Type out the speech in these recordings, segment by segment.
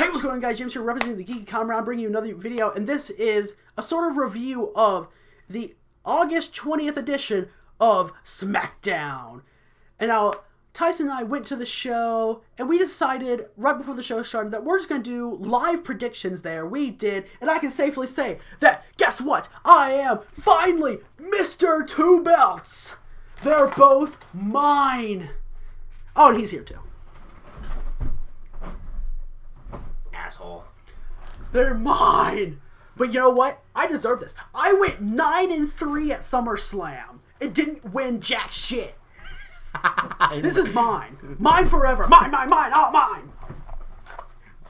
Hey, what's going on, guys? James here, representing the Geeky Comrade, bringing you another video, and this is a sort of review of the August 20th edition of Smackdown. And now, Tyson and I went to the show, and we decided, right before the show started, that we're just going to do live predictions there. We did, and I can safely say that, guess what? I am finally Mr. Two Belts. They're both mine. Oh, and he's here too. Asshole. They're mine. But you know what? I deserve this. I went 9-3 at SummerSlam. It didn't win jack shit. This is mine. Mine forever. Mine, all mine.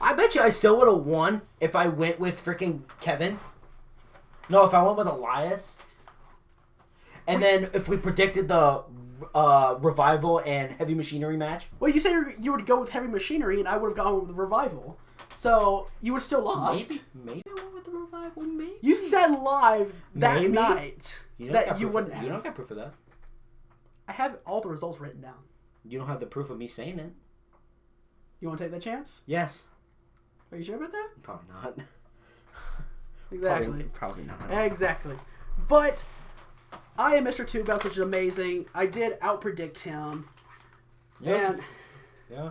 I bet you I still would have won if I went with freaking Kevin. No, if I went with Elias. And then if we predicted the Revival and Heavy Machinery match. Well, you said you would go with Heavy Machinery, and I would have gone with the Revival. So, you would have still lost. Maybe I went with the Revival, maybe. You said live that night that you wouldn't have. You don't have proof of that. I have all the results written down. You don't have the proof of me saying it. You want to take that chance? Yes. Are you sure about that? Probably not. Exactly. Probably not. Exactly. But I am Mr. Two Belts, which is amazing. I did out-predict him. Yeah. And, yeah.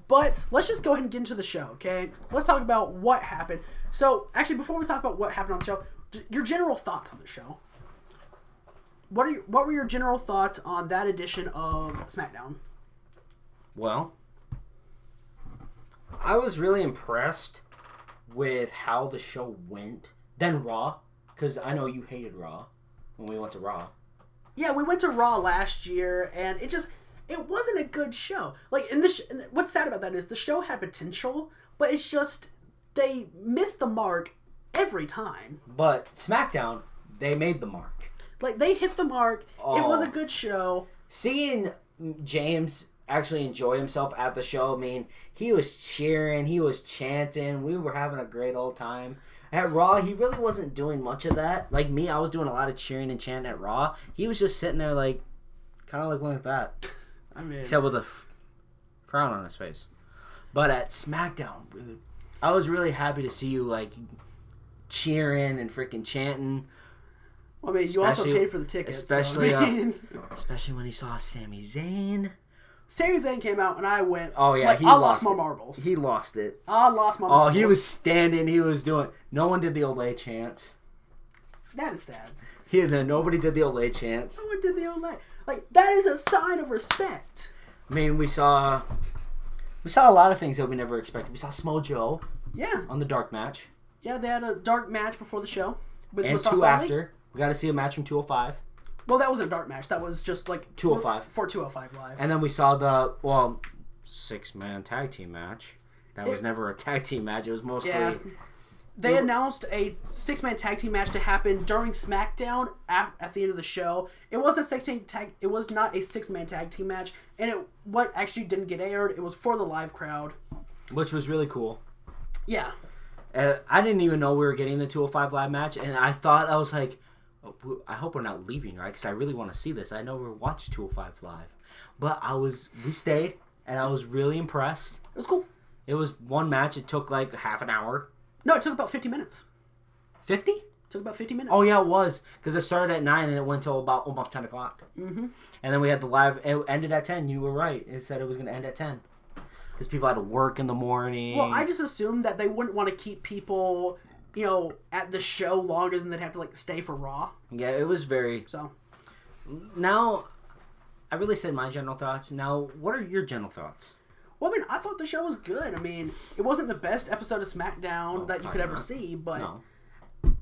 But let's just go ahead and get into the show, okay? Let's talk about what happened. So, actually, before we talk about what happened on the show, your general thoughts on the show. What were your general thoughts on that edition of SmackDown? Well, I was really impressed with how the show went. Then Raw, because I know you hated Raw when we went to Raw. Yeah, we went to Raw last year, and it wasn't a good show. Like, what's sad about that is the show had potential, but it's just they missed the mark every time. But SmackDown, they made the mark. Like, they hit the mark. Oh. It was a good show. Seeing James actually enjoy himself at the show, I mean, he was cheering, he was chanting, we were having a great old time. At Raw, he really wasn't doing much of that. Like me, I was doing a lot of cheering and chanting at Raw. He was just sitting there like, kind of looking like that. I mean, except with a frown on his face. But at SmackDown, dude, I was really happy to see you like cheering and freaking chanting. Well, I mean, you also paid for the tickets. Especially, so, I mean, especially when he saw Sami Zayn. Sami Zayn came out, and I went, oh, yeah, like, I lost my marbles. He lost it. I lost my marbles. Oh, he was standing. He was doing... No one did the Olay chants. That is sad. Nobody did the Olay chants. No one did the Olay. Like, that is a sign of respect. I mean, we saw a lot of things that we never expected. We saw Smo Joe. Yeah. On the dark match. Yeah, they had a dark match before the show. With and Mustafa two Ali. after. We got to see a match from 205. Well, that wasn't a dark match. That was just like 205. For 205 Live. And then we saw the, 6-man tag team match. That was never a tag team match. It was mostly... Yeah. They announced a 6-man tag team match to happen during SmackDown at the end of the show. It wasn't It was not a 6-man tag team match, and what actually didn't get aired. It was for the live crowd, which was really cool. Yeah. I didn't even know we were getting the 205 Live match, and I was like, I hope we're not leaving, right? Because I really want to see this. I never watched 205 Live, but we stayed, and I was really impressed. It was cool. It was one match. It took like half an hour. No, it took about 50 minutes. 50? It took about 50 minutes. Oh, yeah, it was. Because it started at 9 and it went till about almost 10 o'clock. Mm-hmm. And then we had the live. It ended at 10. You were right. It said it was going to end at 10. Because people had to work in the morning. Well, I just assumed that they wouldn't want to keep people, at the show longer than they'd have to, like, stay for Raw. Yeah, it was very... So. Now, I really said my general thoughts. Now, what are your general thoughts? Well, I mean, I thought the show was good. I mean, it wasn't the best episode of SmackDown that you could ever see, but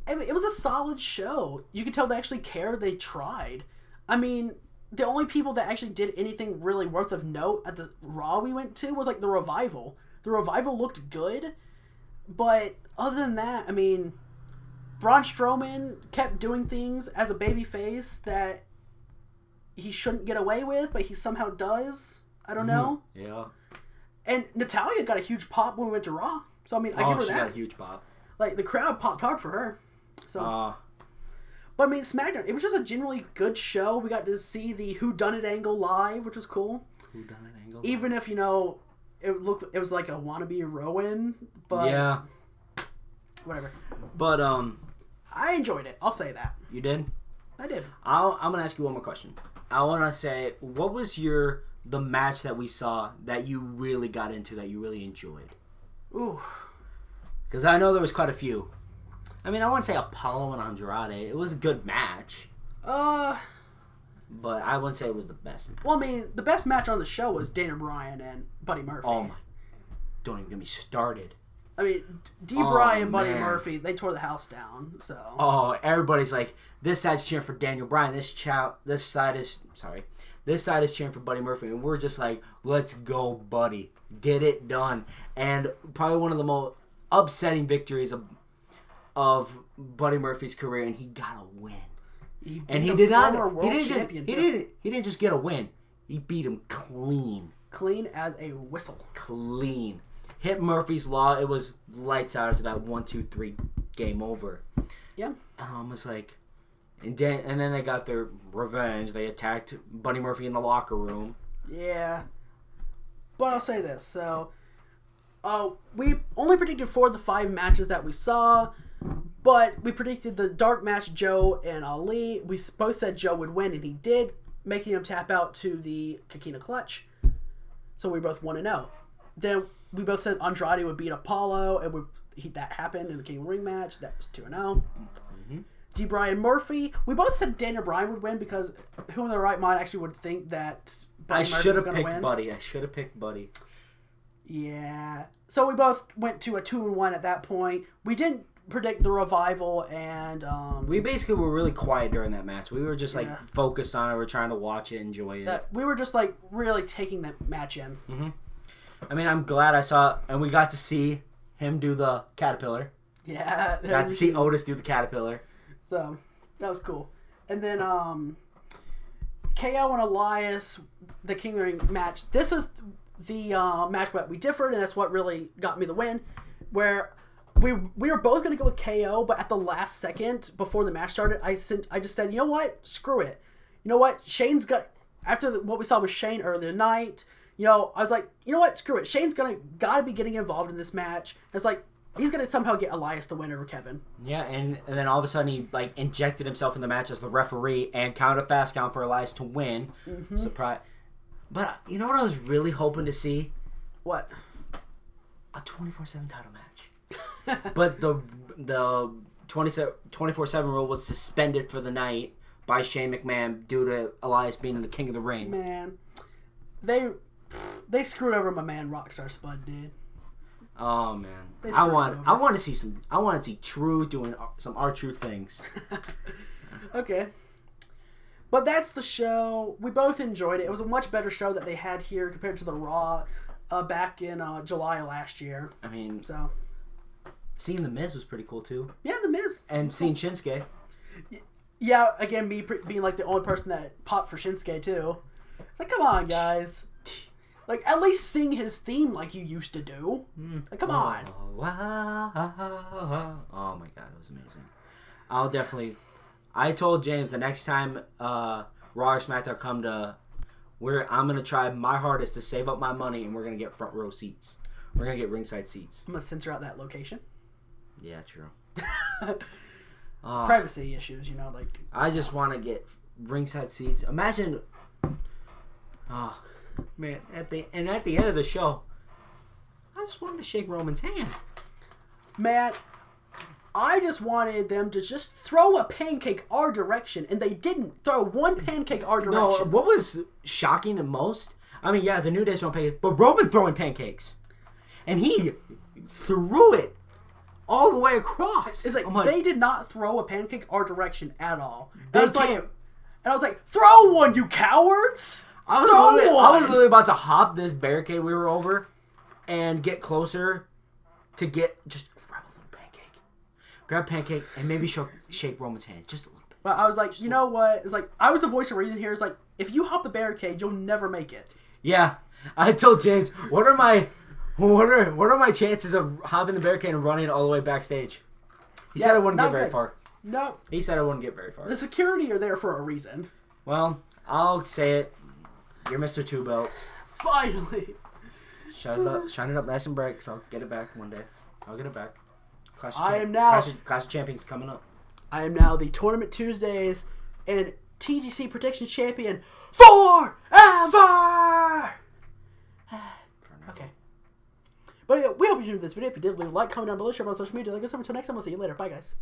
I mean, it was a solid show. You could tell they actually cared. They tried. I mean, the only people that actually did anything really worth of note at the Raw we went to was, like, the Revival. The Revival looked good, but other than that, I mean, Braun Strowman kept doing things as a babyface that he shouldn't get away with, but he somehow does. I don't know. Yeah. And Natalya got a huge pop when we went to Raw. So, I mean, I give her that. She got a huge pop. Like, the crowd popped hard for her. So, but, I mean, SmackDown, it was just a generally good show. We got to see the Who Done It angle live, which was cool. Who Done It angle? Even if, it was like a wannabe Rowan, but yeah, whatever. But I enjoyed it. I'll say that. You did? I did. I'm gonna ask you one more question. I want to say, what was the match that we saw that you really got into, that you really enjoyed? Ooh. Because I know there was quite a few. I mean, I wouldn't say Apollo and Andrade. It was a good match. But I wouldn't say it was the best match. Well, I mean, the best match on the show was Daniel Bryan and Buddy Murphy. Oh my! Don't even get me started. I mean, Bryan and Buddy Murphy, they tore the house down. So. Oh, everybody's like, this side's cheering for Daniel Bryan. This side is cheering for Buddy Murphy, and we're just like, let's go, Buddy, get it done. And probably one of the most upsetting victories of Buddy Murphy's career, and he got a win. He didn't just get a win. He beat him clean. Clean as a whistle. Clean. Hit Murphy's Law. It was lights out after that 1, 2, 3 game over. Yeah. And I was like, and then they got their revenge. They attacked Buddy Murphy in the locker room. Yeah. But I'll say this. So, we only predicted 4 of the 5 matches that we saw. But we predicted the dark match, Joe and Ali. We both said Joe would win, and he did, making him tap out to the Coquina Clutch. So we both 1-0. Then we both said Andrade would beat Apollo, and that happened in the King of the Ring match. That was 2-0. Mm-hmm. Bryan Murphy. We both said Daniel Bryan would win because who in their right mind actually would think that Buddy Murphy was going to win? I should have picked Buddy. Yeah. So we both went to a 2-1 at that point. We didn't predict the Revival, and we basically were really quiet during that match. We were just focused on it. We're trying to watch it, enjoy it. We were just like really taking that match in. Mm-hmm. I mean, I'm glad I saw, and we got to see him do the caterpillar. Yeah, got to see Otis do the caterpillar. So that was cool. And then KO and Elias, the King of the Ring match. This is the match where we differed, and that's what really got me the win. Where we were both going to go with KO, but at the last second before the match started, I just said, you know what? Screw it. You know what? Shane's got, after what we saw with Shane earlier tonight, I was like, you know what? Screw it. Shane's gotta be getting involved in this match. It's like, he's gonna somehow get Elias the win over Kevin. Yeah, and then all of a sudden he injected himself in the match as the referee and counted a fast count for Elias to win. Mm-hmm. Surprise. But you know what I was really hoping to see? What? A 24/7 title match. But the 24/7 rule was suspended for the night by Shane McMahon due to Elias being the King of the Ring. Man, they screwed over my man Rockstar Spud, dude. Oh man, I want to see Truth doing some R-Truth things. Okay, but that's the show. We both enjoyed it. It was a much better show that they had here compared to the Raw back in July last year. I mean, so seeing The Miz was pretty cool too. Yeah, The Miz. And seeing Shinsuke. Yeah, again, me being like the only person that popped for Shinsuke too. It's like, come on, guys. Like, at least sing his theme like you used to do. Like, come on. Oh my god, it was amazing. I told James the next time Raw or SmackDown come to I'm going to try my hardest to save up my money, and we're going to get front row seats. We're going to get ringside seats. I'm going to censor out that location. Yeah, true. Privacy issues, like... I just want to get ringside seats. Imagine... Oh, man. At the end of the show, I just wanted to shake Roman's hand. Man, I just wanted them to just throw a pancake our direction, and they didn't throw one pancake our direction. No, what was shocking the most? I mean, yeah, the New Day's throwing pancakes, but Roman throwing pancakes. And he threw it all the way across. It's like, they did not throw a pancake our direction at all. And I was like, throw one, you cowards! I was literally about to hop this barricade we were over and get closer to just grab a little pancake. Grab pancake and maybe shake Roman's hand just a little bit. But I was like, you know what? It's like, I was the voice of reason here. It's like, if you hop the barricade, you'll never make it. Yeah. I told James, what are my chances of hopping the barricade and running all the way backstage? He said I wouldn't get very far. No. He said I wouldn't get very far. The security are there for a reason. Well, I'll say it. You're Mr. Two Belts. Finally. Shine it up nice and bright, because I'll get it back one day. I'll get it back. Clash of Champions coming up. I am now the Tournament Tuesdays and TGC Predictions Champion forever! Okay. But yeah, we hope you enjoyed this video. If you did, leave a like, comment down below, share on social media. Like us, until next time, we'll see you later. Bye, guys.